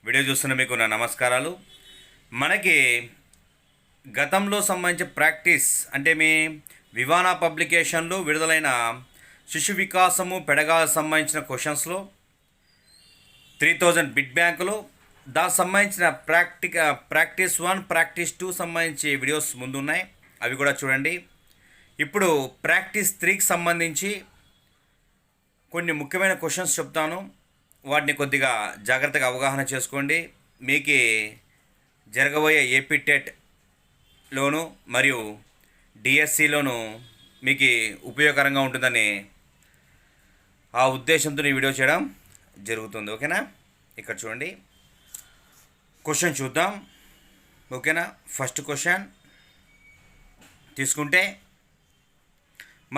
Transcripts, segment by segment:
Video చూస్తున్న మీకు నా నమస్కారాలు. మనకి గతంలో సంబంధించి ప్రాక్టీస్ అంటే మీ వివానా పబ్లికేషన్లో విడుదలైన శిశు వికాసము పెడగాలకు సంబంధించిన క్వశ్చన్స్లో 3000 బిట్ బ్యాంకులో దానికి సంబంధించిన ప్రాక్టీస్ 1 ప్రాక్టీస్ 2 సంబంధించి వీడియోస్ ముందున్నాయి, అవి కూడా చూడండి. ఇప్పుడు ప్రాక్టీస్ 3కి సంబంధించి కొన్ని ముఖ్యమైన క్వశ్చన్స్ చెప్తాను, వాటిని కొద్దిగా జాగ్రత్తగా అవగాహన చేసుకోండి. మీకు జరగబోయే ఏపీ టెట్లోను మరియు డిఎస్సిలోను మీకు ఉపయోగకరంగా ఉంటుందని ఆ ఉద్దేశంతో ఈ వీడియో చేయడం జరుగుతుంది. ఓకేనా, ఇక్కడ చూడండి, క్వశ్చన్ చూద్దాం. ఓకేనా, ఫస్ట్ క్వశ్చన్ తీసుకుంటే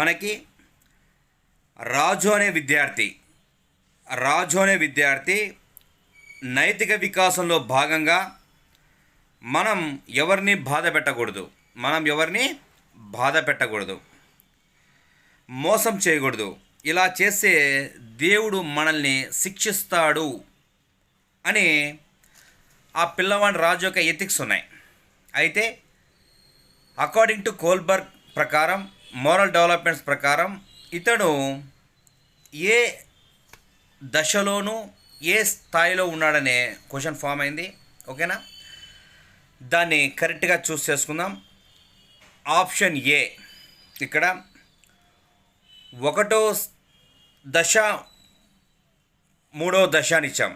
మనకి రాజు అనే విద్యార్థి నైతిక వికాసంలో భాగంగా మనం ఎవరిని బాధ పెట్టకూడదు, మోసం చేయకూడదు. ఇలా చేస్తే దేవుడు మనల్ని శిక్షిస్తాడు అని ఆ పిల్లవాడి రాజు యొక్క ఎథిక్స్ ఉన్నాయి. అయితే అకార్డింగ్ టు కోల్బర్గ్ ప్రకారం, మోరల్ డెవలప్మెంట్స్ ప్రకారం ఇతడు ఏ దశలోనూ ఏ స్థాయిలో ఉన్నాడనే క్వశ్చన్ ఫామ్ అయింది. ఓకేనా, దాన్ని కరెక్ట్గా చూస్ చేసుకుందాం. ఆప్షన్ ఏ, ఇక్కడ 1వ దశ 3వ దశ అని ఇచ్చాం.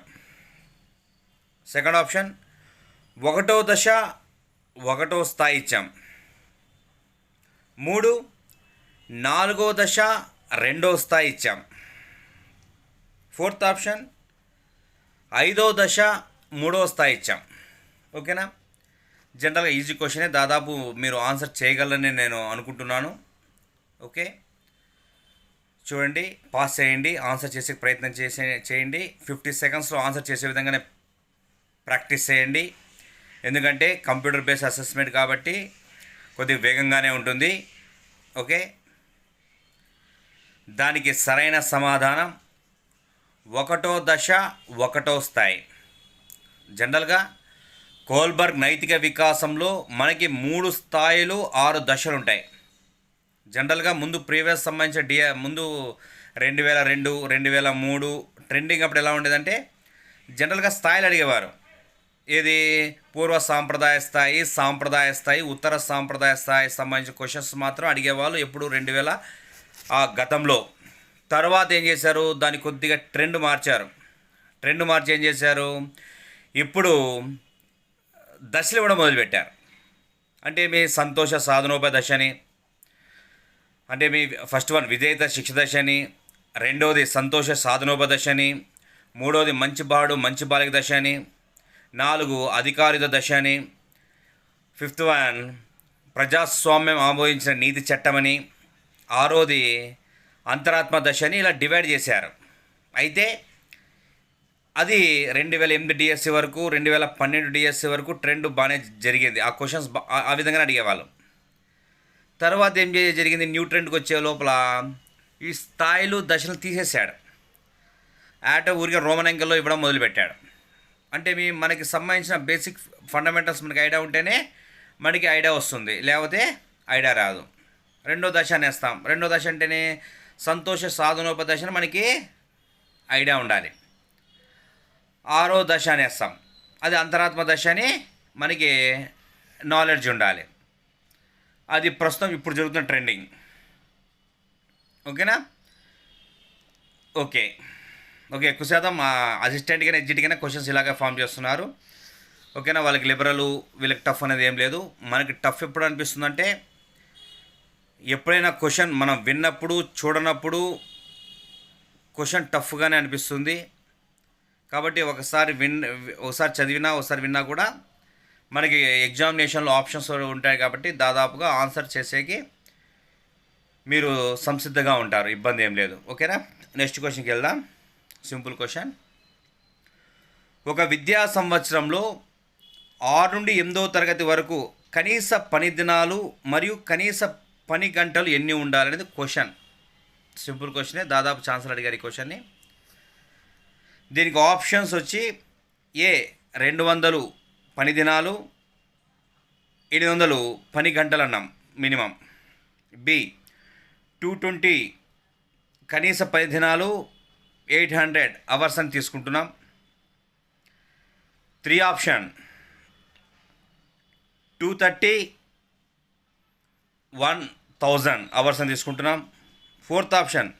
సెకండ్ ఆప్షన్ 1వ దశ 1వ స్థాయి ఇచ్చాం. 3 4వ దశ 2వ స్థాయి ఇచ్చాం. ఫోర్త్ ఆప్షన్ 5వ దశ 3వ స్థాయి ఇచ్చాం. ఓకేనా, జనరల్గా ఈజీ క్వశ్చనే, దాదాపు మీరు ఆన్సర్ చేయగలరని నేను అనుకుంటున్నాను. ఓకే, చూడండి, పాస్ చేయండి, ఆన్సర్ చేసే ప్రయత్నం చేయండి. 50 సెకండ్స్లో ఆన్సర్ చేసే విధంగానే ప్రాక్టీస్ చేయండి. ఎందుకంటే కంప్యూటర్ బేస్డ్ అసెస్మెంట్ కాబట్టి కొద్దిగా వేగంగానే ఉంటుంది. ఓకే, దానికి సరైన సమాధానం 1వ దశ 1వ స్థాయి. జనరల్గా కోల్బర్గ్ నైతిక వికాసంలో మనకి 3 స్థాయిలు 6 దశలు ఉంటాయి. జనరల్గా ముందు ప్రీవియస్ సంబంధించిన ముందు 2002 2003 ట్రెండింగ్ అప్పుడు ఎలా ఉండేదంటే జనరల్గా స్థాయిలు అడిగేవారు. ఏది పూర్వ సాంప్రదాయ స్థాయి, ఉత్తర సాంప్రదాయ స్థాయి సంబంధించిన క్వశ్చన్స్ మాత్రం అడిగేవాళ్ళు ఎప్పుడు 2000 ఆ గతంలో. తర్వాత ఏం చేశారు, దాన్ని కొద్దిగా ట్రెండ్ మార్చి ఏం చేశారు, ఇప్పుడు దశలు ఇవ్వడం మొదలుపెట్టారు. అంటే మీ సంతోష సాధనోపాయ దశ అని, అంటే మీ ఫస్ట్ వన్ విధేయత శిక్ష దశ అని, 2వది సంతోష సాధనోపాయ దశ అని, 3వది మంచి బాలిక దశ అని, 4 అధికారిత దశ అని, 5th వన్ ప్రజాస్వామ్యం ఆమోదించిన నీతి చట్టమని, 6వది అంతరాత్మ దశ అని ఇలా డివైడ్ చేశారు. అయితే అది 2008 డిఎస్సి వరకు 2012 డిఎస్సి వరకు ట్రెండ్ బాగానే జరిగేది. ఆ క్వశ్చన్స్ ఆ విధంగానే అడిగేవాళ్ళు. తర్వాత ఏం జరిగింది, న్యూ ట్రెండ్కి వచ్చే లోపల ఈ స్థాయిలు దశలు తీసేశాడు. ఊరికే రోమన్ అంకెల్లో ఇవ్వడం మొదలుపెట్టాడు. అంటే మనకి సంబంధించిన బేసిక్ ఫండమెంటల్స్ మనకి ఐడియా ఉంటేనే మనకి ఐడియా వస్తుంది, లేకపోతే ఐడియా రాదు. 2వ దశ అనేస్తాం. 2వ దశ అంటేనే సంతోష సాధనోపదశని మనకి ఐడియా ఉండాలి. 6వ దశ అనేస్తాం, అది అంతరాత్మ దశ అని మనకి నాలెడ్జ్ ఉండాలి. అది ప్రస్తుతం ఇప్పుడు జరుగుతున్న ట్రెండింగ్. ఓకేనా, ఓకే ఎక్కువ శాతం అసిస్టెంట్ కానీ ఎగ్జిట్ కానీ క్వశ్చన్స్ ఇలాగే ఫామ్ చేస్తున్నారు. ఓకేనా, వాళ్ళకి లిబరల్ వీళ్ళకి టఫ్ అనేది ఏం లేదు. మనకి టఫ్ ఎప్పుడు అనిపిస్తుందంటే ఎప్పుడైనా క్వశ్చన్ మనం విన్నప్పుడు చూడనప్పుడు క్వశ్చన్ టఫ్గానే అనిపిస్తుంది. కాబట్టి ఒకసారి చదివినా ఒకసారి విన్నా కూడా మనకి ఎగ్జామినేషన్లో ఆప్షన్స్ ఉంటాయి. కాబట్టి దాదాపుగా ఆన్సర్ చేసేకి మీరు సంసిద్ధంగా ఉంటారు, ఇబ్బంది ఏం లేదు. ఓకేనా, నెక్స్ట్ క్వశ్చన్కి వెళ్దాం. సింపుల్ క్వశ్చన్, ఒక విద్యా సంవత్సరంలో 6 నుండి 8వ తరగతి వరకు కనీస పని దినాలు మరియు కనీస పని గంటలు ఎన్ని ఉండాలనేది క్వశ్చన్. సింపుల్ క్వశ్చనే, దాదాపు ఛాన్సులు అడిగారు ఈ క్వశ్చన్ని. దీనికి ఆప్షన్స్ వచ్చి ఏ 200 పని దినాలు 800 పని గంటలు అన్నాం మినిమం. బి 220 కనీస పని దినాలు 800 అవర్స్ అని తీసుకుంటున్నాం. 3 ఆప్షన్ 230 1000 అవర్స్ అని తీసుకుంటున్నాం. 4th ఆప్షన్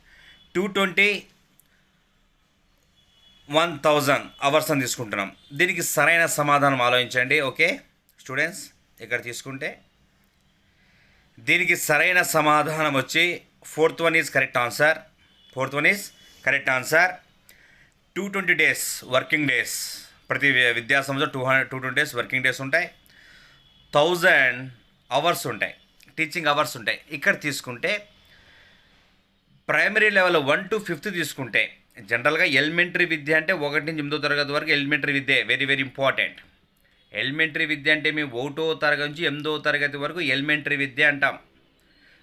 220 1000 అవర్స్ అని తీసుకుంటున్నాం. దీనికి సరైన సమాధానం ఆలోచించండి. ఓకే స్టూడెంట్స్, ఇక్కడ తీసుకుంటే దీనికి సరైన సమాధానం వచ్చి 4th one is correct answer. 4th one is correct answer. 220 days working days, ప్రతి విద్యా సంవత్సరం 220 డేస్ వర్కింగ్ డేస్ ఉంటాయి. 1000 అవర్స్ ఉంటాయి, టీచింగ్ అవర్స్ ఉంటాయి. ఇక్కడ తీసుకుంటే ప్రైమరీ లెవెల్ 1 to 5th తీసుకుంటే జనరల్గా ఎలిమెంటరీ విద్య అంటే 1 నుంచి 8వ తరగతి వరకు ఎలిమెంటరీ విద్య వెరీ వెరీ ఇంపార్టెంట్. ఎలిమెంటరీ విద్య అంటే మేము 1వ తరగతి నుంచి 8వ తరగతి వరకు ఎలిమెంటరీ విద్య అంటాం.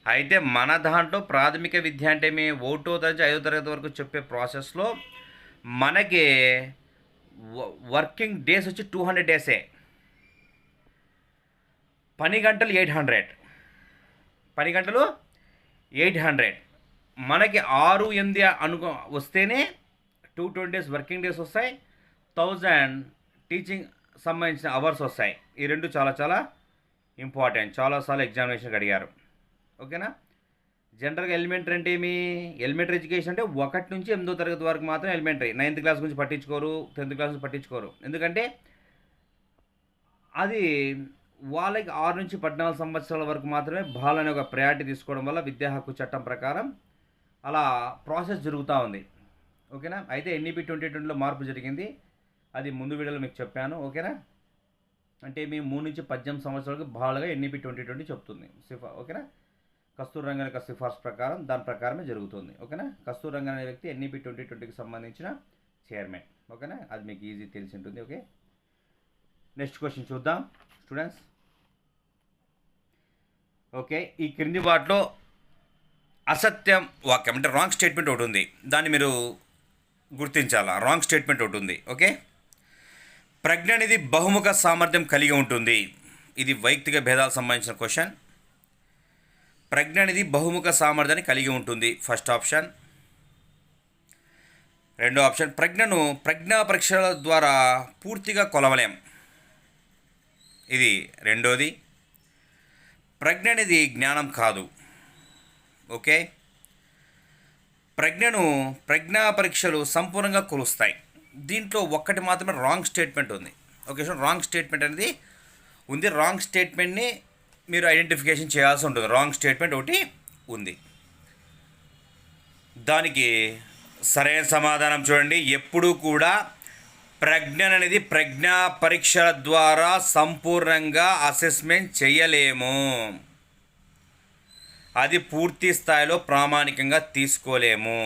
అయితే మన దాంట్లో ప్రాథమిక విద్య అంటే మేము 1వ తరగతి 5వ తరగతి వరకు చెప్పే ప్రాసెస్లో మనకి వర్కింగ్ డేస్ వచ్చి 200 డేసే, పని గంటలు 800, పని గంటలు 800. మనకి 6, 8 వస్తేనే 220 డేస్ వర్కింగ్ డేస్ వస్తాయి, 1000 టీచింగ్ సంబంధించిన అవర్స్ వస్తాయి. ఈ రెండు చాలా చాలా ఇంపార్టెంట్, చాలాసార్లు ఎగ్జామినేషన్కి అడిగారు. ఓకేనా. జనరల్గా ఎలిమెంటరీ అంటే ఏమి, ఎలిమెంటరీ ఎడ్యుకేషన్ అంటే 1 నుంచి 8వ తరగతి వరకు మాత్రం ఎలిమెంటరీ. 9th క్లాస్ గురించి పట్టించుకోరు, 10th క్లాస్ గురించి పట్టించుకోరు. ఎందుకంటే అది వాళ్ళకి 6 నుంచి 14 సంవత్సరాల వరకు మాత్రమే బాల్ అనే ఒక ప్రయారిటీ తీసుకోవడం వల్ల విద్యా హక్కు చట్టం ప్రకారం అలా ప్రాసెస్ జరుగుతూ ఉంది. ఓకేనా. అయితే ఎన్ఈపి 2020లో మార్పు జరిగింది, అది ముందు వీడియోలో మీకు చెప్పాను. ఓకేనా. అంటే మేము 3 నుంచి 18 సంవత్సరాలకు బాల్గా ఎన్ఈపి 2020 చెప్తుంది. ఓకేనా. కస్తూరి రంగన్ యొక్క సిఫార్సు ప్రకారం దాని ప్రకారమే జరుగుతుంది. ఓకేనా. కస్తూరి రంగన్ అనే వ్యక్తి ఎన్ఈపి 2020కి సంబంధించిన చైర్మన్. ఓకేనా. అది మీకు ఈజీ తెలిసి ఉంటుంది. ఓకే, నెక్స్ట్ క్వశ్చన్ చూద్దాం స్టూడెంట్స్. ఓకే, ఈ క్రింది వాటిలో అసత్యం వాక్యం అంటే రాంగ్ స్టేట్మెంట్ ఒకటి ఉంది, దాన్ని మీరు గుర్తించాలా. రాంగ్ స్టేట్మెంట్ ఒకటి ఉంది. ఓకే, ప్రజ్ఞ అనేది బహుముఖ సామర్థ్యం కలిగి ఉంటుంది. ఇది వైయక్తిక భేదాలకు సంబంధించిన క్వశ్చన్. ప్రజ్ఞ అనేది బహుముఖ సామర్థ్యాన్ని కలిగి ఉంటుంది, ఫస్ట్ ఆప్షన్. రెండో ఆప్షన్, ప్రజ్ఞను ప్రజ్ఞా పరీక్షల ద్వారా పూర్తిగా కొలవలేం, ఇది రెండోది. ప్రజ్ఞ అనేది జ్ఞానం కాదు. ఓకే, ప్రజ్ఞను ప్రజ్ఞా పరీక్షలు సంపూర్ణంగా కొలుస్తాయి. దీంట్లో ఒక్కటి మాత్రమే రాంగ్ స్టేట్మెంట్ ఉంది. ఓకే, సో రాంగ్ స్టేట్మెంట్ అనేది ఉంది. రాంగ్ స్టేట్మెంట్ని మీరు ఐడెంటిఫికేషన్ చేయాల్సి ఉంటుంది. రాంగ్ స్టేట్మెంట్ ఒకటి ఉంది. దానికి సరైన సమాధానం చూడండి. ఎప్పుడూ కూడా ప్రజ్ఞ అనేది ప్రజ్ఞా పరీక్షల ద్వారా సంపూర్ణంగా అసెస్మెంట్ చేయలేము, అది పూర్తి స్థాయిలో ప్రామాణికంగా తీసుకోలేము.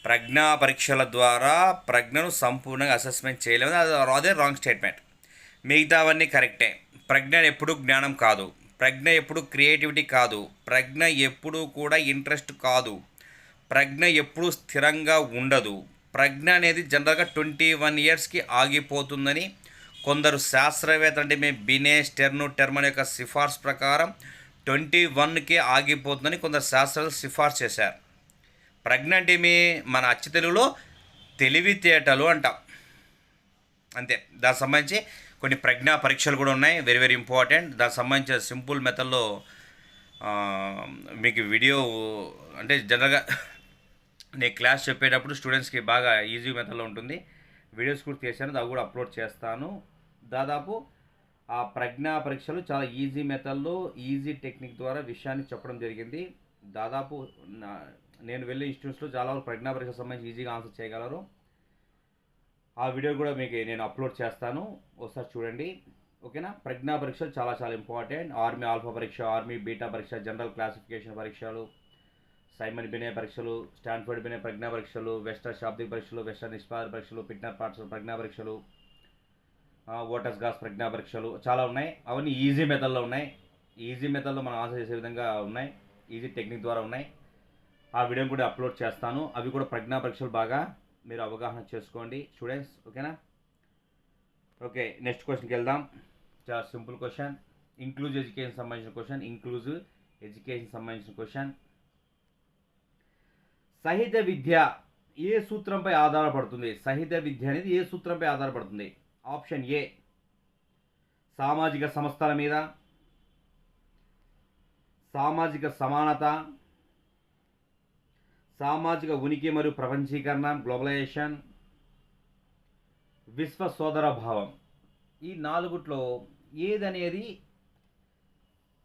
ప్రజ్ఞా పరీక్షల ద్వారా ప్రజ్ఞను సంపూర్ణంగా అసెస్మెంట్ చేయలేము, అదే రాంగ్ స్టేట్మెంట్. మిగతావన్నీ కరెక్టే. ప్రజ్ఞ ఎప్పుడు జ్ఞానం కాదు, ప్రజ్ఞ ఎప్పుడు క్రియేటివిటీ కాదు, ప్రజ్ఞ ఎప్పుడూ కూడా ఇంట్రెస్ట్ కాదు, ప్రజ్ఞ ఎప్పుడూ స్థిరంగా ఉండదు. ప్రజ్ఞ అనేది జనరల్గా 21 ఇయర్స్కి ఆగిపోతుందని కొందరు శాస్త్రవేత్త అంటే మేము బినే టెర్మ్ అనే యొక్క సిఫార్సు ప్రకారం 21కి ఆగిపోతుందని కొందరు శాస్త్రవేత్తలు సిఫార్సు చేశారు. ప్రజ్ఞ అంటే మీ మన అచ్చు తెలుగులో తెలివితేటలు అంటాం, అంతే. దానికి సంబంధించి కొన్ని ప్రజ్ఞా పరీక్షలు కూడా ఉన్నాయి, వెరీ వెరీ ఇంపార్టెంట్. దానికి సంబంధించిన సింపుల్ మెథడ్లో మీకు వీడియో అంటే జనరల్గా నేను క్లాస్ చెప్పేటప్పుడు స్టూడెంట్స్కి బాగా ఈజీ మెథడ్లో ఉంటుంది. వీడియోస్ కూడా చేశాను, అవి కూడా అప్లోడ్ చేస్తాను. దాదాపు ఆ ప్రజ్ఞా పరీక్షలు చాలా ఈజీ మెథడ్లో ఈజీ టెక్నిక్ ద్వారా విషయాన్ని చెప్పడం జరిగింది. దాదాపు నేను వెళ్ళే ఇన్స్టిట్యూట్స్లో చాలా వరకు ప్రజ్ఞా పరీక్షకు సంబంధించి ఈజీగా ఆన్సర్ చేయగలరు. ఆ వీడియో కూడా మీకు నేను అప్లోడ్ చేస్తాను, ఒకసారి చూడండి. ఓకేనా. ప్రజ్ఞా పరీక్షలు చాలా చాలా ఇంపార్టెంట్. ఆర్మీ ఆల్ఫా పరీక్ష, ఆర్మీ బీటా పరీక్ష, జనరల్ క్లాసిఫికేషన్ పరీక్షలు, సైమన్ బినే పరీక్షలు, స్టాన్ఫర్డ్ బినే ప్రజ్ఞా పరీక్షలు, వెస్టర్ శాబ్దిక్ పరీక్షలు, వెస్టర్ నిష్పాదన పరీక్షలు, పిట్నర్ పార్ట్స్ ప్రజ్ఞా పరీక్షలు, ఓటర్స్ గాస్ ప్రజ్ఞా పరీక్షలు చాలా ఉన్నాయి. అవన్నీ ఈజీ మెథడ్లో ఉన్నాయి, ఈజీ మెథడ్లో మనం ఆన్సర్ చేసే విధంగా ఉన్నాయి, ఈజీ టెక్నిక్ ద్వారా ఉన్నాయి. ఆ వీడియోని కూడా అప్లోడ్ చేస్తాను. అవి కూడా ప్రజ్ఞా పరీక్షలు బాగా మీరు అవగాహన చేసుకోండి స్టూడెంట్స్. ఓకేనా? ఓకే, నెక్స్ట్ క్వశ్చన్కి వెళ్దాం. చాలా సింపుల్ క్వశ్చన్, ఇంక్లూజివ్ ఎడ్యుకేషన్ సంబంధించిన క్వశ్చన్. ఇంక్లూజివ్ ఎడ్యుకేషన్ సంబంధించిన క్వశ్చన్. సహిత విద్య ఏ సూత్రంపై ఆధారపడుతుంది? సహిత విద్య అనేది ఏ సూత్రంపై ఆధారపడుతుంది? ఆప్షన్ ఏ సామాజిక సంస్థల మీద, సామాజిక సమానత, సామాజిక ఉనికి మరియు ప్రపంచీకరణ గ్లోబలైజేషన్, విశ్వ సోదర భావం. ఈ నాలుగుట్లో ఏదనేది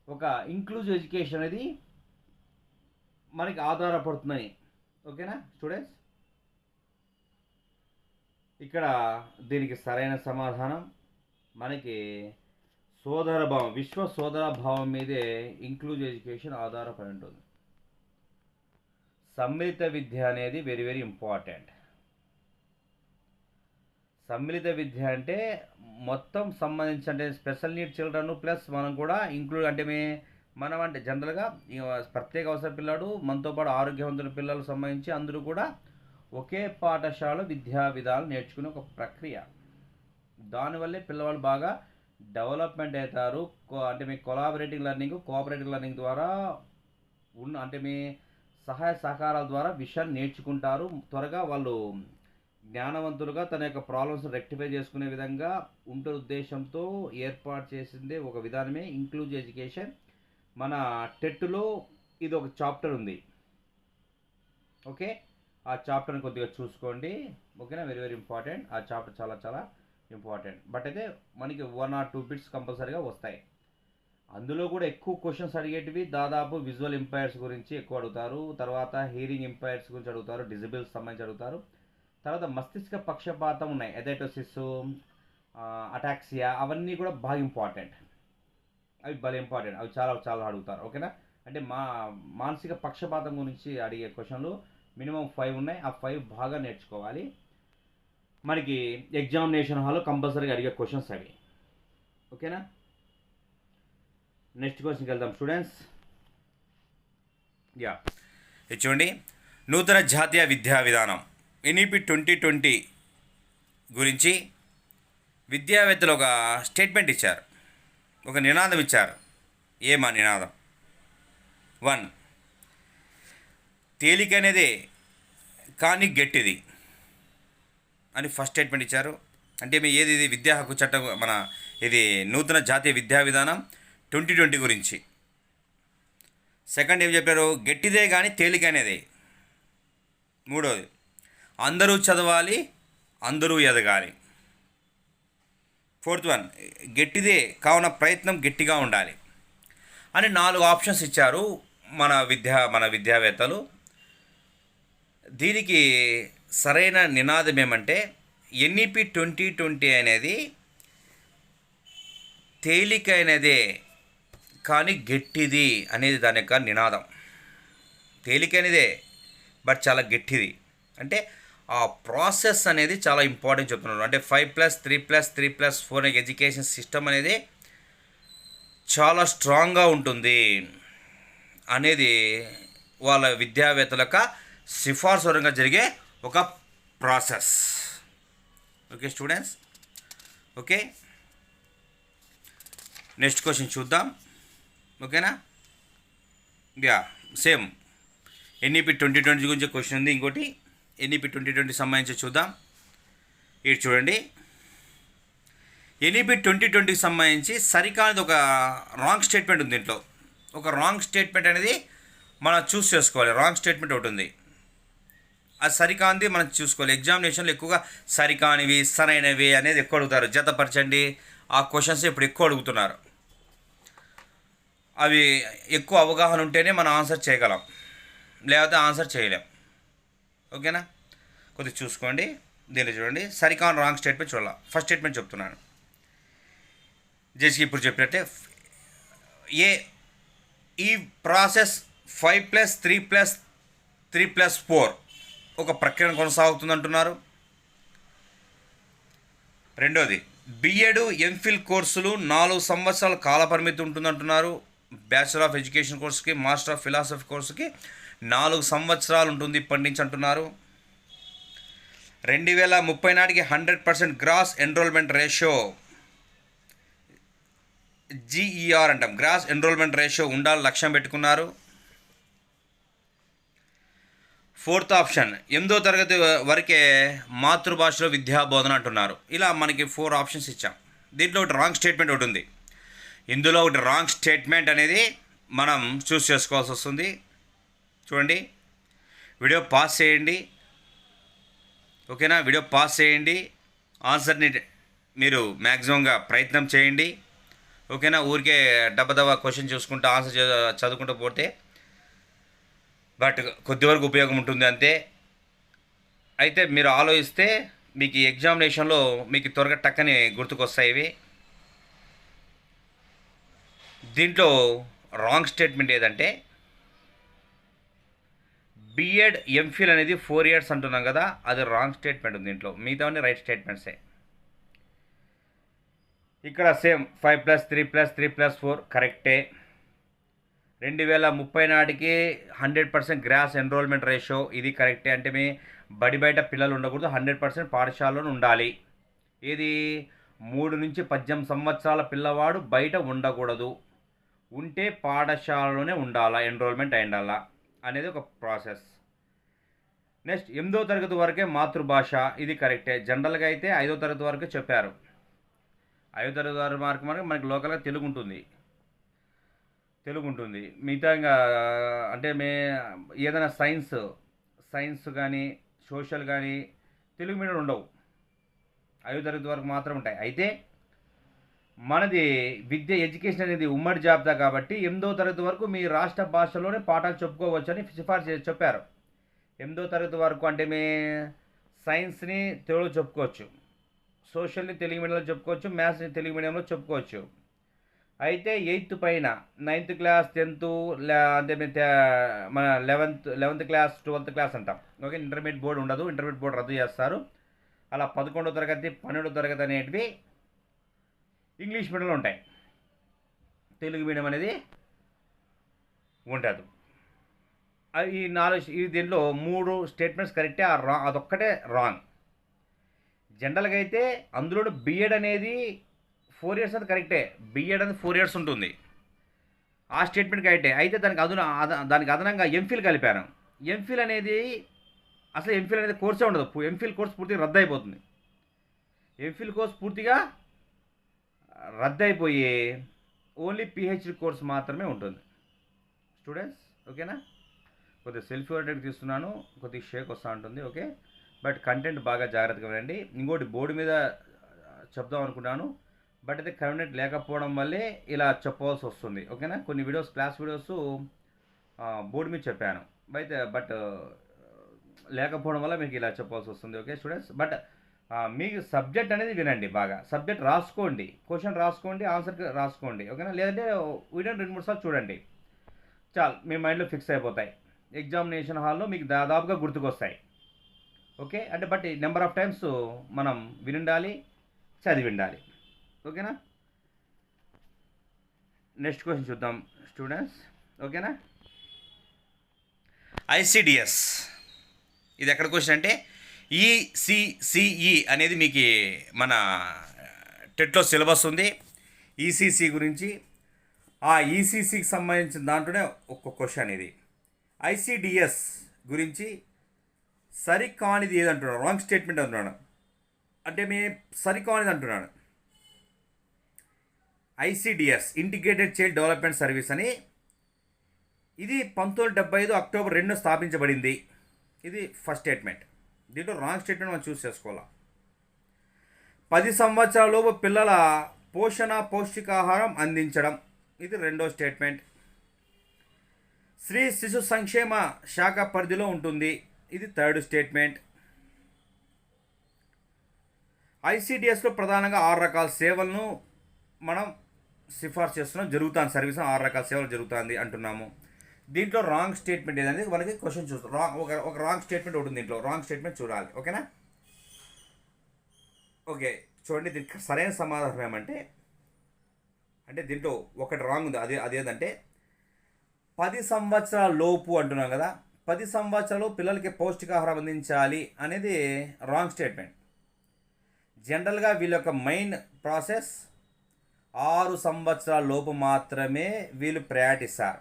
ఒక ఇంక్లూజివ్ ఎడ్యుకేషన్ అనేది మనకి ఆధారపడుతుందని. ఓకేనా స్టూడెంట్స్? ఇక్కడ దీనికి సరైన సమాధానం మనకి సోదర భావం, విశ్వ సోదర భావం మీదే ఇంక్లూజివ్ ఎడ్యుకేషన్ ఆధారపడి ఉంటుంది. సమ్మిళిత విద్య అనేది వెరీ వెరీ ఇంపార్టెంట్. సమ్మిళిత విద్య అంటే మొత్తం సంబంధించి, అంటే స్పెషల్ నీడ్ చిల్డ్రన్ ప్లస్ మనం కూడా ఇంక్లూడ్, అంటే మనం అంటే జనరల్గా ప్రత్యేక అవసర పిల్లడు మనతో పాటు ఆరోగ్యవంతుల పిల్లలకు సంబంధించి అందరూ కూడా ఒకే పాఠశాల విద్యా విధాలు నేర్చుకునే ఒక ప్రక్రియ. దానివల్లే పిల్లవాళ్ళు బాగా డెవలప్మెంట్ అవుతారు. అంటే మీ కొలాబరేటివ్ లెర్నింగ్, కోఆపరేటివ్ లెర్నింగ్ ద్వారా అంటే మీ సహాయ సహకారాల ద్వారా విషయాన్ని నేర్చుకుంటారు. త్వరగా వాళ్ళు జ్ఞానవంతులుగా తన యొక్క ప్రాబ్లమ్స్ రెక్టిఫై చేసుకునే విధంగా ఉండే ఉద్దేశంతో ఏర్పాటు చేసిందే ఒక విధానమే ఇంక్లూజివ్ ఎడ్యుకేషన్. మన టెట్లో ఇది ఒక చాప్టర్ ఉంది. ఓకే, ఆ చాప్టర్ని కొద్దిగా చూసుకోండి. ఓకేనా? Very very important. ఆ చాప్టర్ చాలా చాలా ఇంపార్టెంట్. బట్ అయితే మనకి 1 or 2 బిట్స్ కంపల్సరీగా వస్తాయి. అందులో కూడా ఎక్కువ క్వశ్చన్స్ అడిగేటివి దాదాపు విజువల్ ఇంపైర్స్ గురించి ఎక్కువ అడుగుతారు. తర్వాత హియరింగ్ ఇంపైర్స్ గురించి అడుగుతారు, డిజబుల్స్ సంబంధించి అడుగుతారు. తర్వాత మస్తిష్క పక్షపాతం ఉన్నాయి, ఎథైటోసిస్, అటాక్సియా, అవన్నీ కూడా బాగా ఇంపార్టెంట్. అవి భలే ఇంపార్టెంట్, అవి చాలా చాలా అడుగుతారు. ఓకేనా? అంటే మానసిక పక్షపాతం గురించి అడిగే క్వశ్చన్లు మినిమం 5 ఉన్నాయి. ఆ 5 బాగా నేర్చుకోవాలి. మనకి ఎగ్జామినేషన్ హాల్లో కంపల్సరీగా అడిగే క్వశ్చన్స్ అవి. ఓకేనా? నెక్స్ట్ క్వశ్చన్కి వెళ్దాం స్టూడెంట్స్. ఇది చూడండి, నూతన జాతీయ విద్యా విధానం ఎన్ఈపి 2020 గురించి విద్యావేత్తలు ఒక స్టేట్మెంట్ ఇచ్చారు, ఒక నినాదం ఇచ్చారు. ఏమా నినాదం? 1, తేలికనేదే కానీ గట్టిది అని ఫస్ట్ స్టేట్మెంట్ ఇచ్చారు. అంటే ఏది ఇది విద్యా హక్కు చట్టం, మన ఇది నూతన జాతీయ విద్యా విధానం 2020 గురించి. సెకండ్ ఏం చెప్పారు? గట్టిదే కానీ తేలికనేదే. మూడోది, అందరూ చదవాలి, అందరూ ఎదగాలి. ఫోర్త్ వన్, గట్టిదే కావున ప్రయత్నం గట్టిగా ఉండాలి అని 4 ఆప్షన్స్ ఇచ్చారు మన విద్యావేత్తలు. దీనికి సరైన నినాదం ఏమంటే ఎన్ఈపి 2020 అనేది తేలికైనదే కానీ గట్టిది అనేది దాని యొక్క నినాదం. తేలికైనదే బట్ చాలా గట్టిది. అంటే ఆ ప్రాసెస్ అనేది చాలా ఇంపార్టెంట్ చెప్తున్నారు. అంటే 5+3+3+4 ఎడ్యుకేషన్ సిస్టమ్ అనేది చాలా స్ట్రాంగ్గా ఉంటుంది అనేది వాళ్ళ విద్యావేత్తల యొక్క సిఫార్సురంగా జరిగే ఒక process. Okay students? Okay, next question చూద్దాం. ఓకేనా? సేమ్ ఎన్ఈపి 2020 గురించి క్వశ్చన్ ఉంది. ఇంకోటి ఎన్ఈపి 2020 సంబంధించి చూద్దాం. ఇది చూడండి, ఎన్ఈపి 2020కి సంబంధించి సరికానిది ఒక రాంగ్ స్టేట్మెంట్ ఉంది. దీంట్లో ఒక రాంగ్ స్టేట్మెంట్ అనేది మనం చూస్ చేసుకోవాలి. రాంగ్ స్టేట్మెంట్ ఒకటి ఉంది, అది సరికానిది మనం చూసుకోవాలి. ఎగ్జామినేషన్లో ఎక్కువగా సరికానివి సరైనవి అనేది ఎక్కువ అడుగుతారు. జతపరచండి, ఆ క్వశ్చన్స్ ఇప్పుడు ఎక్కువ అడుగుతున్నారు. అవి ఎక్కువ అవగాహన ఉంటేనే మనం ఆన్సర్ చేయగలం, లేకపోతే ఆన్సర్ చేయలేం. ఓకేనా? కొద్దిగా చూసుకోండి. దీన్ని చూడండి, సరికాని రాంగ్ స్టేట్మెంట్ చూడాలి. ఫస్ట్ స్టేట్మెంట్ చెప్తున్నాను, జస్ట్ ఇప్పుడు చెప్పినట్టే. ఈ ప్రాసెస్ 5+3+3+4 ఒక ప్రక్రియ కొనసాగుతుందంటున్నారు. రెండోది, బిఎడ్ ఎంఫిల్ కోర్సులు 4 సంవత్సరాల కాలపరిమితి ఉంటుందంటున్నారు. బ్యాచిలర్ ఆఫ్ ఎడ్యుకేషన్ కోర్సుకి, మాస్టర్ ఆఫ్ ఫిలాసఫీ కోర్సుకి 4 సంవత్సరాలు ఉంటుంది ఇప్పటి నుంచి అంటున్నారు. 2030 నాటికి 100% గ్రాస్ ఎన్రోల్మెంట్ రేషియో, జీఈఆర్ అంటాం, గ్రాస్ ఎన్రోల్మెంట్ రేషియో ఉండాలని లక్ష్యం పెట్టుకున్నారు. 4th ఆప్షన్ 8వ తరగతి వరకే మాతృభాషలో విద్యాబోధన అంటున్నారు. ఇలా మనకి 4 ఆప్షన్స్ ఇచ్చాం. దీంట్లో ఒకటి రాంగ్ స్టేట్మెంట్ ఒకటి ఉంది. ఇందులో ఒకటి రాంగ్ స్టేట్మెంట్ అనేది మనం చూస్ చేసుకోవాల్సి వస్తుంది. చూడండి, వీడియో పాస్ చేయండి. ఓకేనా, వీడియో పాస్ చేయండి. ఆన్సర్ని మీరు మ్యాక్సిమంగా ప్రయత్నం చేయండి. ఓకేనా, ఊరికే డబ్బా క్వశ్చన్ చూసుకుంటూ ఆన్సర్ చదువుకుంటూ పోతే బట్ కొద్ది వరకు ఉపయోగం ఉంటుంది అంతే. అయితే మీరు ఆలోచిస్తే మీకు ఈ ఎగ్జామినేషన్లో మీకు త్వరగా టక్కని గుర్తుకొస్తాయి ఇవి. దీంట్లో రాంగ్ స్టేట్మెంట్ ఏదంటే బిఎడ్ ఎంఫిల్ అనేది 4 years అంటున్నాం కదా, అది రాంగ్ స్టేట్మెంట్ ఉంది. దీంట్లో మిగతావన్నీ రైట్ స్టేట్మెంట్సే. ఇక్కడ సేమ్ 5+3+3+4 కరెక్టే. 2030 నాటికి 100% గ్రాస్ ఎన్రోల్మెంట్ రేషియో, ఇది కరెక్టే. అంటే మీ బడి బయట పిల్లలు ఉండకూడదు, 100% పాఠశాలలో ఉండాలి. ఇది 3 నుంచి 18 సంవత్సరాల పిల్లవాడు బయట ఉండకూడదు, ఉంటే పాఠశాలలోనే ఉండాలా, ఎన్రోల్మెంట్ అయిండాలా అనేది ఒక ప్రాసెస్. నెక్స్ట్ 8వ తరగతి వరకే మాతృభాష, ఇది కరెక్టే. జనరల్గా అయితే 5వ తరగతి వరకే చెప్పారు. 5వ తరగతి వరకు మనకి లోకల్గా తెలుగు ఉంటుంది. మిగతా ఇంకా అంటే ఏదైనా సైన్స్ కానీ సోషల్ కానీ తెలుగు మీడియం ఉండవు, 5వ తరగతి వరకు మాత్రం ఉంటాయి. అయితే మనది ఎడ్యుకేషన్ అనేది ఉమ్మడి జాబితా కాబట్టి 8వ తరగతి వరకు మీ రాష్ట్ర భాషలోనే పాఠాలు చెప్పుకోవచ్చని సిఫార్సు చేసి చెప్పారు. 8వ తరగతి వరకు అంటే సైన్స్ని తెలుగులో చెప్పుకోవచ్చు, సోషల్ని తెలుగు మీడియంలో చెప్పుకోవచ్చు, మ్యాథ్స్ని తెలుగు మీడియంలో చెప్పుకోవచ్చు. అయితే 8th పైన 9th క్లాస్ 10th అంటే మన 11th క్లాస్ 12th క్లాస్ అంటాం. ఓకే, ఇంటర్మీడియట్ బోర్డు ఉండదు, ఇంటర్మీడియట్ బోర్డు రద్దు చేస్తారు. అలా 11వ తరగతి 12వ తరగతి అనేటివి ఇంగ్లీష్ మీడియంలో ఉంటాయి, తెలుగు మీడియం అనేది ఉండదు. ఈ దీంట్లో 3 స్టేట్మెంట్స్ కరెక్టే, అదొక్కటే రాంగ్. జనరల్గా అయితే అందులో బిఎడ్ అనేది 4 years అది కరెక్టే. బిఎడ్ అనేది 4 years ఉంటుంది, ఆ స్టేట్మెంట్ కరెక్టే. అయితే దానికి అదనంగా ఎంఫిల్ కలిపాను. ఎంఫిల్ అనేది అసలు ఎంఫిల్ అనేది కోర్సే ఉండదు, ఎంఫిల్ కోర్స్ పూర్తిగా రద్దు అయిపోతుంది. ఎంఫిల్ కోర్స్ పూర్తిగా రద్దు అయిపోయి ఓన్లీ పిహెచ్డి కోర్స్ మాత్రమే ఉంటుంది స్టూడెంట్స్. ఓకేనా, కొద్దిగా సెల్ఫీ ఓరియంటెడ్ తీస్తున్నాను, కొద్దిగా షేక్ వస్తూ ఉంటుంది. ఓకే, బట్ కంటెంట్ బాగా జాగ్రత్తగా వినండి. ఇంకోటి బోర్డు మీద చెప్దాం అనుకున్నాను, బట్ అయితే కన్వీనియంట్ లేకపోవడం వల్లే ఇలా చెప్పవలసి వస్తుంది. ఓకేనా, కొన్ని క్లాస్ వీడియోస్ బోర్డు మీద చెప్పాను, బట్ లేకపోవడం వల్ల మీకు ఇలా చెప్పవలసి వస్తుంది. ఓకే స్టూడెంట్స్, బట్ మీకు సబ్జెక్ట్ అనేది వినండి, బాగా సబ్జెక్ట్ రాసుకోండి, క్వశ్చన్ రాసుకోండి, ఆన్సర్ రాసుకోండి. ఓకేనా, లేదంటే వీడియోని 2-3 సార్లు చూడండి, చాలు మీ మైండ్లో ఫిక్స్ అయిపోతాయి. ఎగ్జామినేషన్ హాల్లో మీకు దాదాపుగా గుర్తుకొస్తాయి. ఓకే, అంటే బట్ నెంబర్ ఆఫ్ టైమ్స్ మనం వినుండాలి, చదివి ఉండాలి. ఓకేనా, నెక్స్ట్ క్వశ్చన్ చూద్దాం స్టూడెంట్స్. ఓకేనా, ఐసిడిఎస్ ఇది ఎక్కడ క్వశ్చన్ అంటే ఈసిసిఈ అనేది మీకు మన టెట్లో సిలబస్ ఉంది. ఈసీసీ గురించి, ఆ ఈసీసీకి సంబంధించిన దాంట్లోనే ఒక్క క్వశ్చన్ ఇది. ఐసిడిఎస్ గురించి సరికానిది ఏదంటున్నాడు, రాంగ్ స్టేట్మెంట్ అంటున్నాడు. అంటే సరికానిది అంటున్నాడు. ICDS integrated child development service అని, ఇది 1975 అక్టోబర్ 2 స్థాపించబడింది. ఇది ఫస్ట్ స్టేట్మెంట్. దీంట్లో రాంగ్ స్టేట్మెంట్ మనం చూస్ చేసుకోవాలి. 10 సంవత్సరాలలోపు పిల్లల పౌష్టికాహారం అందించడం, ఇది రెండో స్టేట్మెంట్. స్త్రీ శిశు సంక్షేమ శాఖ పరిధిలో ఉంటుంది, ఇది థర్డ్ స్టేట్మెంట్. ఐసిడిఎస్లో ప్రధానంగా 6 రకాల సేవలను మనం సిఫార్సు చేస్తున్నాం, జరుగుతుంది సర్వీస్ 6 రకాల సేవలు జరుగుతుంది అంటున్నాము. దీంట్లో రాంగ్ స్టేట్మెంట్ ఏదనేది మనకి క్వశ్చన్ చూస్తాం. ఒక రాంగ్ స్టేట్మెంట్ ఉంటుంది దీంట్లో, రాంగ్ స్టేట్మెంట్ చూడాలి. ఓకేనా, ఓకే చూడండి, దీనికి సరైన సమాధానం ఏమంటే, అంటే దీంట్లో ఒకటి రాంగ్ ఉంది, అదేంటంటే 10 సంవత్సరాల లోపు అంటున్నాం కదా, 10 సంవత్సరాలు పిల్లలకి పౌష్టికాహారం అందించాలి అనేది రాంగ్ స్టేట్మెంట్. జనరల్గా వీళ్ళ యొక్క మెయిన్ ప్రాసెస్ 6 సంవత్సరాల లోపు మాత్రమే వీళ్ళు ప్రయాటిస్తారు.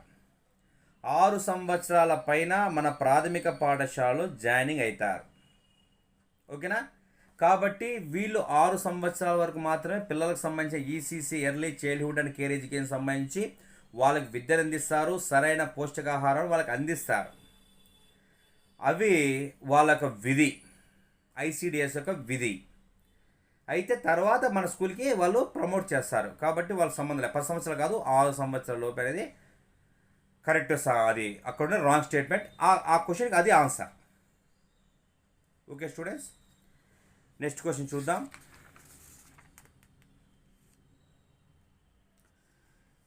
6 సంవత్సరాల పైన మన ప్రాథమిక పాఠశాలలో జాయినింగ్ అవుతారు. ఓకేనా? కాబట్టి వీళ్ళు 6 సంవత్సరాల వరకు మాత్రమే పిల్లలకు సంబంధించిన ECC early childhood and care education సంబంధించి వాళ్ళకి విద్యను అందిస్తారు, సరైన పౌష్టికాహారం వాళ్ళకి అందిస్తారు. అవి వాళ్ళ యొక్క విధి, ఐసిడిఎస్ యొక్క విధి. అయితే తర్వాత మన స్కూల్కి వాళ్ళు ప్రమోట్ చేస్తారు. కాబట్టి వాళ్ళ సంబంధం లేదు, 10 సంవత్సరాలు కాదు 6 సంవత్సరాల లోపు అనేది కరెక్ట్. అది అక్కడ రాంగ్ స్టేట్మెంట్. ఆ క్వశ్చన్కి అది answer. Okay students, next question చూద్దాం.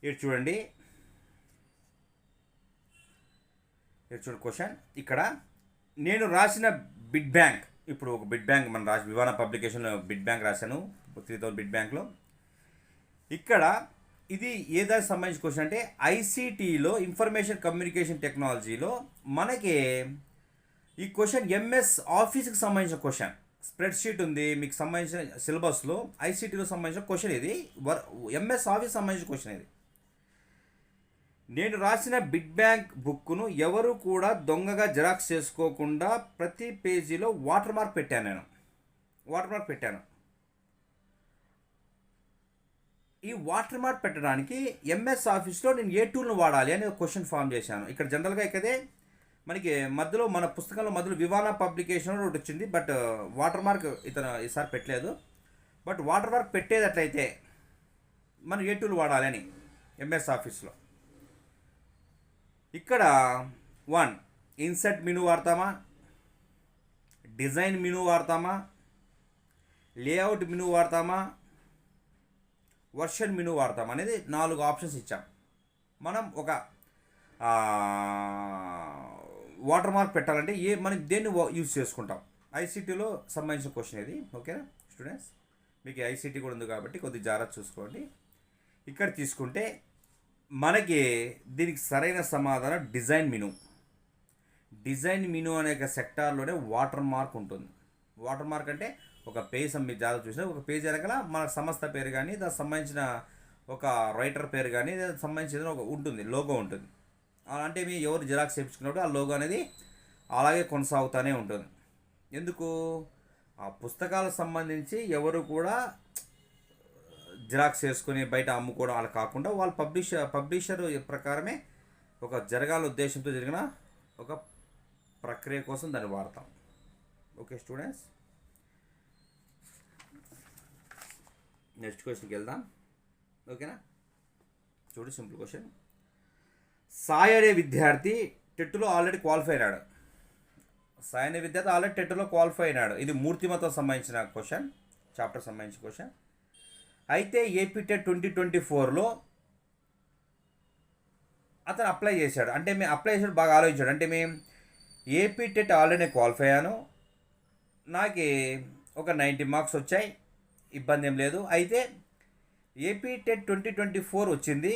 ఇటు చూడండి, క్వశ్చన్ ఇక్కడ నేను రాసిన బిడ్ బ్యాంక్. ఇప్పుడు ఒక బిడ్ బ్యాంక్ మనం రాసి వివాన పబ్లికేషన్లో బిడ్ బ్యాంక్ రాశాను 3000 బిడ్ బ్యాంక్లో. ఇక్కడ ఇది ఏ దానికి సంబంధించిన క్వశ్చన్ అంటే ఐసీటీలో ఇన్ఫర్మేషన్ కమ్యూనికేషన్ టెక్నాలజీలో మనకి ఈ క్వశ్చన్ ఎంఎస్ ఆఫీస్కి సంబంధించిన క్వశ్చన్. స్ప్రెడ్ షీట్ ఉంది మీకు సంబంధించిన సిలబస్లో, ఐసీటీలో సంబంధించిన క్వశ్చన్ ఇది. ఎంఎస్ ఆఫీస్ సంబంధించిన క్వశ్చన్ ఇది. నేను రాసిన బిడ్ బ్యాంక్ బుక్ను ఎవరు కూడా దొంగగా జిరాక్స్ చేసుకోకుండా ప్రతి పేజీలో వాటర్ మార్క్ పెట్టాను. ఈ వాటర్ మార్క్ పెట్టడానికి ఎంఎస్ ఆఫీస్లో నేను ఏ టూల్ను వాడాలి అని క్వశ్చన్ ఫామ్ చేశాను. ఇక్కడ జనరల్గా ఇక్కడే మనకి మధ్యలో మన పుస్తకంలో మధ్యలో వివానా పబ్లికేషన్ ఒకటి వచ్చింది, బట్ వాటర్ మార్క్ ఇతను ఈసారి పెట్టలేదు. బట్ వాటర్ మార్క్ పెట్టేటట్లయితే మనం ఏ టూల్ వాడాలి అని ఎంఎస్ ఆఫీస్లో ఇక్కడ 1 ఇన్సర్ట్ మెనూ వాడతామా, డిజైన్ మెనూ వాడతామా, లేఅవుట్ మెనూ వాడతామా, వర్షన్ మెనూ వాడతామా అనేది 4 ఆప్షన్స్ ఇచ్చాం. మనం ఒక వాటర్ మార్క్ పెట్టాలంటే మనం దేన్ని యూజ్ చేసుకుంటాం. ఐసీటీలో సంబంధించిన క్వశ్చన్ ఇది. ఓకేనా స్టూడెంట్స్, మీకు ఐసీటీ కూడా ఉంది కాబట్టి కొద్దిగా జాగ్రత్త చూసుకోండి. ఇక్కడ తీసుకుంటే మనకి దీనికి సరైన సమాధానం డిజైన్ మెనూ అనే సెక్టార్లోనే వాటర్ మార్క్ ఉంటుంది. వాటర్ మార్క్ అంటే ఒక పేజ్ మీరు జాగ్రత్త చూసినా ఒక పేజ్ వెనకాల మన సంస్థ పేరు కానీ దానికి సంబంధించిన ఒక రైటర్ పేరు కానీ దానికి సంబంధించిన ఒక ఉంటుంది, లోగో ఉంటుంది. అంటే మీ ఎవరు జిరాక్స్ చేయించుకున్నప్పుడు ఆ లోగో అనేది అలాగే కొనసాగుతూనే ఉంటుంది. ఎందుకు? ఆ పుస్తకాలకు సంబంధించి ఎవరు కూడా జిరాక్స్ చేసుకుని బయట అమ్ముకోవడం అలా కాకుండా వాళ్ళు పబ్లిషర్ ప్రకారమే ఒక జరగాల ఉద్దేశంతో జరిగిన ఒక ప్రక్రియ కోసం దాన్ని వాడతాం. ఓకే స్టూడెంట్స్, నెక్స్ట్ క్వశ్చన్కి వెళ్దాం. ఓకేనా? చూడు, సింపుల్ క్వశ్చన్. సాయి అనే విద్యార్థి టెట్లో ఆల్రెడీ క్వాలిఫై అయినాడు. ఇది మూర్తిమతో సంబంధించిన క్వశ్చన్, చాప్టర్ సంబంధించిన క్వశ్చన్. అయితే ఏపీ టెట్ 2024లో అతను అప్లై చేశాడు. అంటే మేము అప్లై చేసాడు బాగా ఆలోచించాడు. అంటే మేము ఏపీ టెట్ ఆల్రెడీ క్వాలిఫై అయ్యాను, నాకు ఒక 90 మార్క్స్ వచ్చాయి, ఇబ్బంది ఏం లేదు. అయితే ఏపీ టెట్ 2024 వచ్చింది,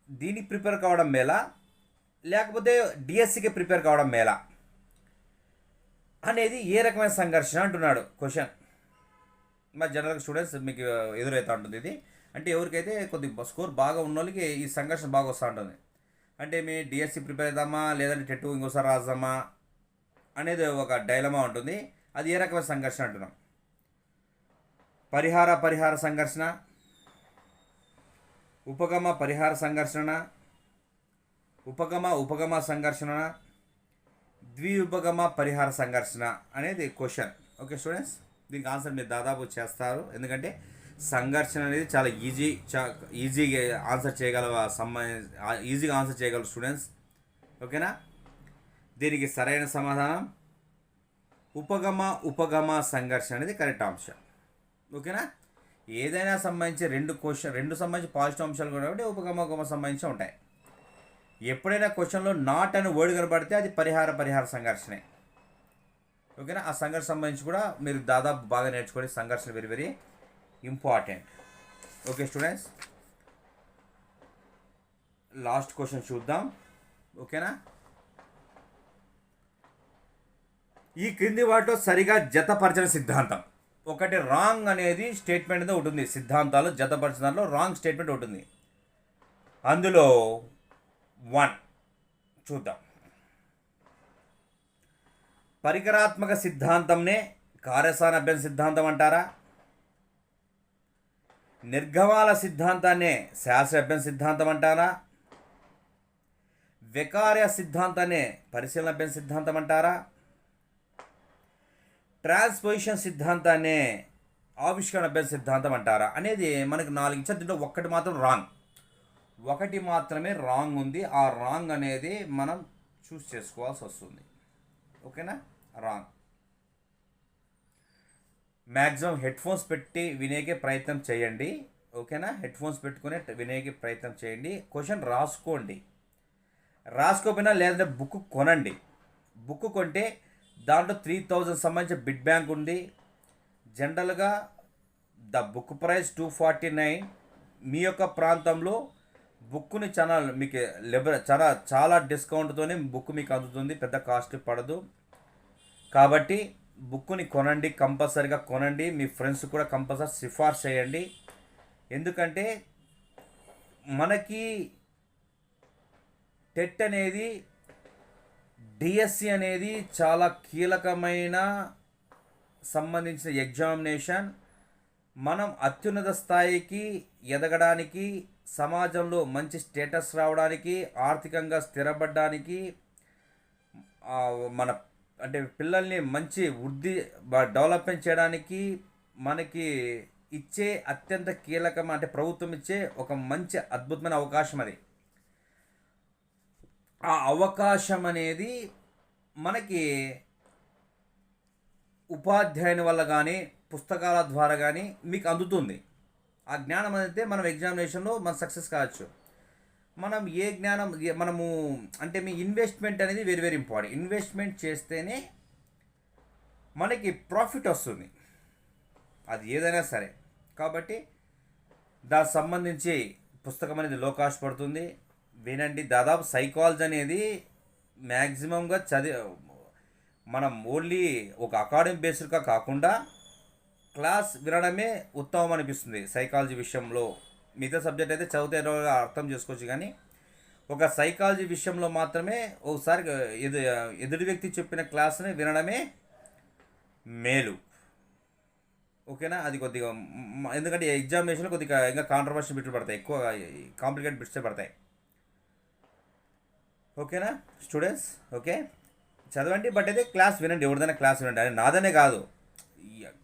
దీనికి ప్రిపేర్ కావడం మేలా లేకపోతే డిఎస్సికి ప్రిపేర్ కావడం మేలా అనేది ఏ రకమైన సంఘర్షణ అంటున్నాడు క్వశ్చన్. మరి జనరల్గా స్టూడెంట్స్ మీకు ఎదురవుతూ ఉంటుంది ఇది. అంటే ఎవరికైతే కొద్ది స్కోర్ బాగా ఉన్న వాళ్ళకి ఈ సంఘర్షణ బాగా వస్తూ ఉంటుంది. అంటే మీ డిఎస్సి ప్రిపేర్ అవుదామా లేదంటే టెట్ ఇంకోసారి రాద్దామా అనేది ఒక డైలమా ఉంటుంది. అది ఏ రకమైన సంఘర్షణ అంటున్నాం? పరిహార సంఘర్షణ, ఉపగమ సంఘర్షణ, ఉపగమ సంఘర్షణ, ద్విఉపగమ పరిహార సంఘర్షణ అనేది క్వశ్చన్. ఓకే స్టూడెంట్స్, దీనికి ఆన్సర్ మీరు దాదాపు చేస్తారు. ఎందుకంటే సంఘర్షణ అనేది చాలా ఈజీగా ఆన్సర్ చేయగలరు స్టూడెంట్స్. ఓకేనా? దీనికి సరైన సమాధానం ఉపగమ సంఘర్షణ అనేది కరెక్ట్ అంశం. ఓకేనా? ఏదైనా సంబంధించి రెండు సంబంధించి పాజిటివ్ అంశాలు కూడా కాబట్టి ఉపగమ సంబంధించి ఉంటాయి. ఎప్పుడైనా క్వశ్చన్లో నాట్ అని వర్డ్ కనబడితే అది పరిహార సంఘర్షణే. ఓకేనా? ఆ సంఘర్షణ సంబంధించి కూడా మీరు దాదాపు బాగా నేర్చుకోండి. సంఘర్షణ very very important. Okay students, last question చూద్దాం. ఓకేనా? ఈ క్రింది వాటిలో సరిగా జతపరచని సిద్ధాంతం. ఒకటి రాంగ్ అనేది స్టేట్మెంట్ అనేది ఉంటుంది, సిద్ధాంతాలు జతపరచిన దాంట్లో రాంగ్ స్టేట్మెంట్ ఉంటుంది. అందులో 1 చూద్దాం. పరికరాత్మక సిద్ధాంతంనే కార్యసాధన అభ్యసన సిద్ధాంతం అంటారా? నిర్గమాల సిద్ధాంతాన్నే శాస్త్ర అభ్యసన సిద్ధాంతం అంటారా? వికార్య సిద్ధాంతాన్నే పరిశీలన అభ్యసన సిద్ధాంతం అంటారా? ట్రాన్స్పోజిషన్ సిద్ధాంతాన్నే ఆవిష్కరణ అభ్యసన సిద్ధాంతం అంటారా అనేది మనకు 4 ఇచ్చారు. దీంట్లో ఒక్కటి మాత్రం రాంగ్, ఒకటి మాత్రమే రాంగ్ ఉంది. ఆ రాంగ్ అనేది మనం చూస్ చేసుకోవాల్సి వస్తుంది. ఓకేనా? రాంగ్. మ్యాక్సిమం హెడ్ఫోన్స్ పెట్టి వినేకే ప్రయత్నం చేయండి. ఓకేనా? హెడ్ఫోన్స్ పెట్టుకుని వినేకే ప్రయత్నం చేయండి. క్వశ్చన్ రాసుకోపోయినా లేదంటే బుక్ కొనండి. బుక్ కొంటే దాంట్లో 3000 సంబంధించిన బిడ్ బ్యాంక్ ఉంది. జనరల్గా ద బుక్ ప్రైస్ 249. మీ యొక్క ప్రాంతంలో బుక్ని మీకు చాలా డిస్కౌంట్తోనే బుక్ మీకు అందుతుంది, పెద్ద కాస్ట్ పడదు. కాబట్టి బుక్ని కొనండి, కంపల్సరీగా కొనండి. మీ ఫ్రెండ్స్ కూడా కంపల్సరీ సిఫార్సు చేయండి. ఎందుకంటే మనకి టెట్ అనేది, డిఎస్సి అనేది చాలా కీలకమైన సంబంధించిన ఎగ్జామినేషన్. మనం అత్యున్నత స్థాయికి ఎదగడానికి, సమాజంలో మంచి స్టేటస్ రావడానికి, ఆర్థికంగా స్థిరపడడానికి, మన అంటే పిల్లల్ని మంచి వృద్ధి డెవలప్మెంట్ చేయడానికి మనకి ఇచ్చే అత్యంత కీలకం, అంటే ప్రభుత్వం ఇచ్చే ఒక మంచి అద్భుతమైన అవకాశం అది. ఆ అవకాశం అనేది మనకి ఉపాధ్యాయుని వల్ల కానీ పుస్తకాల ద్వారా కానీ మీకు అందుతుంది. ఆ జ్ఞానం అయితే మనం ఎగ్జామినేషన్లో మనం సక్సెస్ కావచ్చు. మనం ఏ జ్ఞానం మనము అంటే మీ ఇన్వెస్ట్మెంట్ అనేది వెరీ వెరీ ఇంపార్టెంట్. ఇన్వెస్ట్మెంట్ చేస్తేనే మనకి ప్రాఫిట్ వస్తుంది, అది ఏదైనా సరే. కాబట్టి దానికి సంబంధించి పుస్తకం అనేది లో కాస్ట్ పడుతుంది, వినండి. దాదాపు సైకాలజీ అనేది మ్యాక్సిమంగా మనం ఓన్లీ ఒక అకాడమిక్ బేస్డ్గా కాకుండా క్లాస్ వినడమే ఉత్తమం అనిపిస్తుంది సైకాలజీ విషయంలో. మిగతా సబ్జెక్ట్ అయితే చదివితే అర్థం చేసుకోవచ్చు, కానీ ఒక సైకాలజీ విషయంలో మాత్రమే ఒకసారి ఎదుటి వ్యక్తి చెప్పిన క్లాస్ని వినడమే మేలు. ఓకేనా? అది కొద్దిగా ఎందుకంటే ఎగ్జామినేషన్లో కొద్దిగా ఇంకా కాంట్రవర్షియల్ బిట్లు పడతాయి, ఎక్కువ కాంప్లికేటెడ్ బిట్సే పడతాయి. ఓకేనా స్టూడెంట్స్? ఓకే, చదవండి, బట్ అయితే క్లాస్ వినండి. ఎవరిదైనా క్లాస్ వినండి, అది నాదనే కాదు,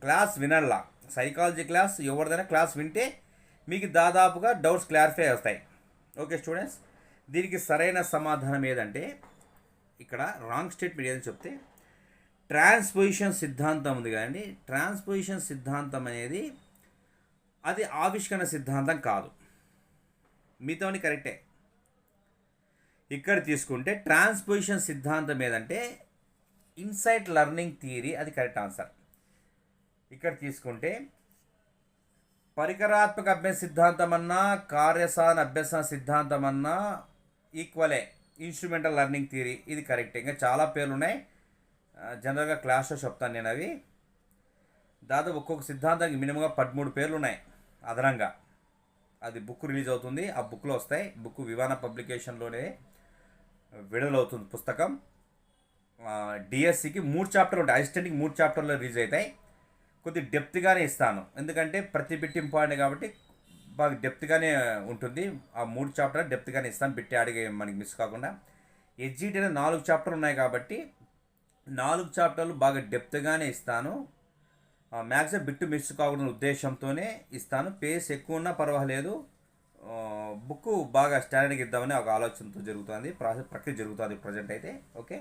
క్లాస్ వినల్లా. సైకాలజీ క్లాస్ ఎవరిదైనా క్లాస్ వింటే మీకు దాదాపుగా డౌట్స్ క్లారిఫై అవుతాయి. ఓకే స్టూడెంట్స్, దీనికి సరైన సమాధానం ఏదంటే, ఇక్కడ రాంగ్ స్టేట్మెంట్ ఏదని చెప్తే ట్రాన్స్పోజిషన్ సిద్ధాంతం ఉంది కదండి. ట్రాన్స్పోజిషన్ సిద్ధాంతం అనేది అది ఆవిష్కరణ సిద్ధాంతం కాదు. మీతోని కరెక్టే. ఇక్కడ తీసుకుంటే ట్రాన్స్పోజిషన్ సిద్ధాంతం ఏదంటే ఇన్సైట్ లెర్నింగ్ థియరీ, అది కరెక్ట్ ఆన్సర్. ఇక్కడ తీసుకుంటే పరికరాత్మక అభ్యసన సిద్ధాంతం అన్నా కార్యసాధన అభ్యసన సిద్ధాంతం అన్నా ఈక్వలే. ఇన్స్ట్రుమెంటల్ లెర్నింగ్ థియరీ, ఇది కరెక్ట్. ఇంకా చాలా పేర్లు ఉన్నాయి, జనరల్గా క్లాస్లో చెప్తాను నేను. అవి దాదాపు ఒక్కొక్క సిద్ధాంతానికి మినిమంగా 13 పేర్లు ఉన్నాయి అదనంగా. అది బుక్ రిలీజ్ అవుతుంది, ఆ బుక్లో వస్తాయి. బుక్ వివాన పబ్లికేషన్లోనే విడుదలవుతుంది పుస్తకం. డిఎస్సికి 3 చాప్టర్లు ఉంటాయి, అసిస్టెంట్కి 3 చాప్టర్లు రిలీజ్ అవుతాయి. కొద్ది డెప్త్గానే ఇస్తాను, ఎందుకంటే ప్రతి బిట్ ఇంపార్టెంట్ కాబట్టి బాగా డెప్త్గానే ఉంటుంది. ఆ 3 చాప్టర్ డెప్త్గానే ఇస్తాను, బిట్ అడిగే మనకి మిస్ కాకుండా. ఎస్జిటి అనేది 4 చాప్టర్లు ఉన్నాయి కాబట్టి 4 చాప్టర్లు బాగా డెప్త్గానే ఇస్తాను. మ్యాక్సిమం బిట్ మిస్ కాకుండా ఉద్దేశంతోనే ఇస్తాను. పేస్ ఎక్కువ ఉన్నా పర్వాలేదు, బుక్ బాగా స్టాండర్డ్గా ఇద్దామని ఒక ఆలోచనతో జరుగుతుంది, ప్రక్రియ జరుగుతుంది ప్రజెంట్ అయితే. ఓకే,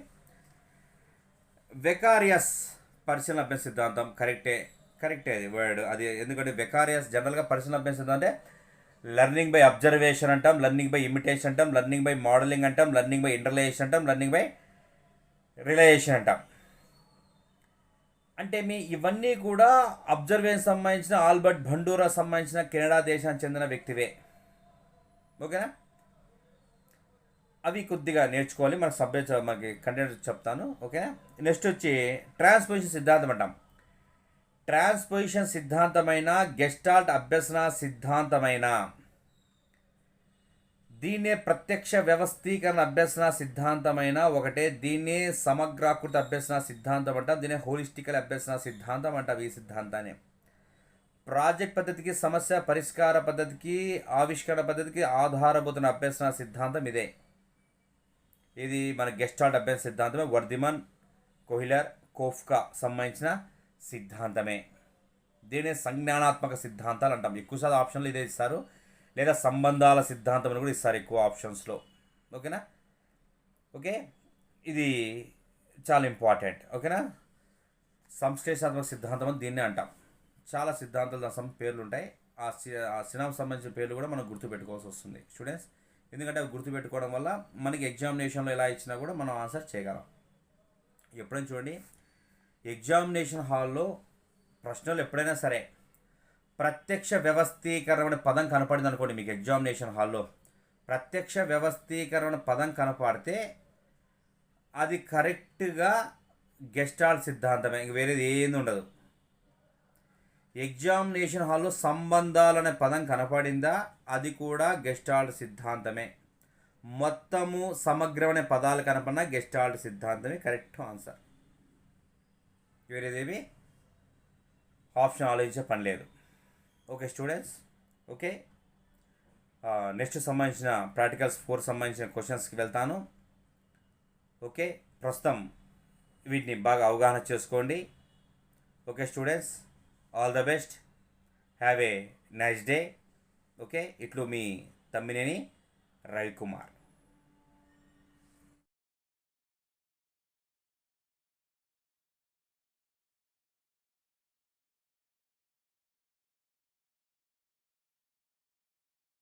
వెకారియస్ పరిశీలన అభ్యసన సిద్ధాంతం కరెక్టే అది వర్డ్. అది ఎందుకంటే వెకారియస్ జనరల్గా పరిశీలన అభ్యసన సిద్ధాంతం అంటే లెర్నింగ్ బై అబ్జర్వేషన్ అంటాం, లెర్నింగ్ బై ఇమిటేషన్ అంటాం, లెర్నింగ్ బై మోడలింగ్ అంటాం, లెర్నింగ్ బై ఇంటర్లేషన్ అంటాం, లెర్నింగ్ బై రిలేషన్ అంటాం. అంటే ఇవన్నీ కూడా అబ్జర్వేషన్ సంబంధించిన ఆల్బర్ట్ బండూరా సంబంధించిన కెనడా దేశానికి చెందిన వ్యక్తివే. ఓకేనా? అవి కొద్దిగా నేర్చుకోవాలి. మనకు సబ్జెక్ట్ మనకి కంటెంట్ చెప్తాను. ఓకేనా. నెక్స్ట్ వచ్చి ట్రాన్స్పోజిషన్ సిద్ధాంతం అంటాం. ట్రాన్స్పోజిషన్ సిద్ధాంతమైన గెస్టాల్ట్ అభ్యసన సిద్ధాంతమైన దీన్నే ప్రత్యక్ష వ్యవస్థీకరణ అభ్యసన సిద్ధాంతమైన ఒకటే. దీన్నే సమగ్రాకృత అభ్యసన సిద్ధాంతం అంటాం. దీన్నే హోలిస్టికల్ అభ్యసన సిద్ధాంతం అంటాం. ఈ సిద్ధాంతాన్ని ప్రాజెక్ట్ పద్ధతికి, సమస్య పరిష్కార పద్ధతికి, ఆవిష్కరణ పద్ధతికి ఆధారభూత అభ్యసన సిద్ధాంతం ఇదే. ఇది మన గెస్టాల్ట్ అభ్యసన సిద్ధాంతమే. వర్ధిమన్, కోహిలర్, కోఫ్కా సంబంధించిన సిద్ధాంతమే. దీనే సంజ్ఞానాత్మక సిద్ధాంతాలు అంటాం. ఎక్కువసార్లు ఆప్షన్లు ఇదే ఇస్తారు, లేదా సంబంధాల సిద్ధాంతం అని కూడా ఇస్తారు ఎక్కువ ఆప్షన్స్లో. ఓకేనా. ఓకే, ఇది చాలా ఇంపార్టెంట్. ఓకేనా. సంశ్లేషణాత్మక సిద్ధాంతం అని దీన్నే అంటాం. చాలా సిద్ధాంతాలు దాని పేర్లు ఉంటాయి. ఆ సినాకు సంబంధించిన పేర్లు కూడా మనం గుర్తుపెట్టుకోవాల్సి వస్తుంది స్టూడెంట్స్. ఎందుకంటే అవి గుర్తుపెట్టుకోవడం వల్ల మనకి ఎగ్జామినేషన్లో ఎలా ఇచ్చినా కూడా మనం ఆన్సర్ చేయగలం. ఎప్పుడైనా చూడండి, ఎగ్జామినేషన్ హాల్లో ప్రశ్నలు ఎప్పుడైనా సరే ప్రత్యక్ష వ్యవస్థీకరణ అనే పదం కనపడింది అనుకోండి, మీకు ఎగ్జామినేషన్ హాల్లో ప్రత్యక్ష వ్యవస్థీకరణ పదం కనపడితే అది కరెక్ట్గా గెస్టాల్ట్ సిద్ధాంతమే, ఇంక వేరేది ఏంది ఉండదు. ఎగ్జామినేషన్ హాల్లో సంబంధాలనే పదం కనపడిందా, అది కూడా గెస్టాల్ట్ సిద్ధాంతమే. మొత్తము సమగ్రమైన పదాలు కనపడినా గెస్టాల్ట్ సిద్ధాంతమే కరెక్ట్ ఆన్సర్. వేరేదేమి ఆప్షన్ ఆలోచించే పని లేదు. Okay students. ఓకే, నెక్స్ట్ సంబంధించిన ప్రాక్టికల్స్ 4 సంబంధించిన క్వశ్చన్స్కి వెళ్తాను. ఓకే, ప్రస్తుతం వీటిని బాగా అవగాహన చేసుకోండి. Okay students, all the best, have a nice day. Okay, ఇట్లు మీ తమ్మినేని రవికుమార్.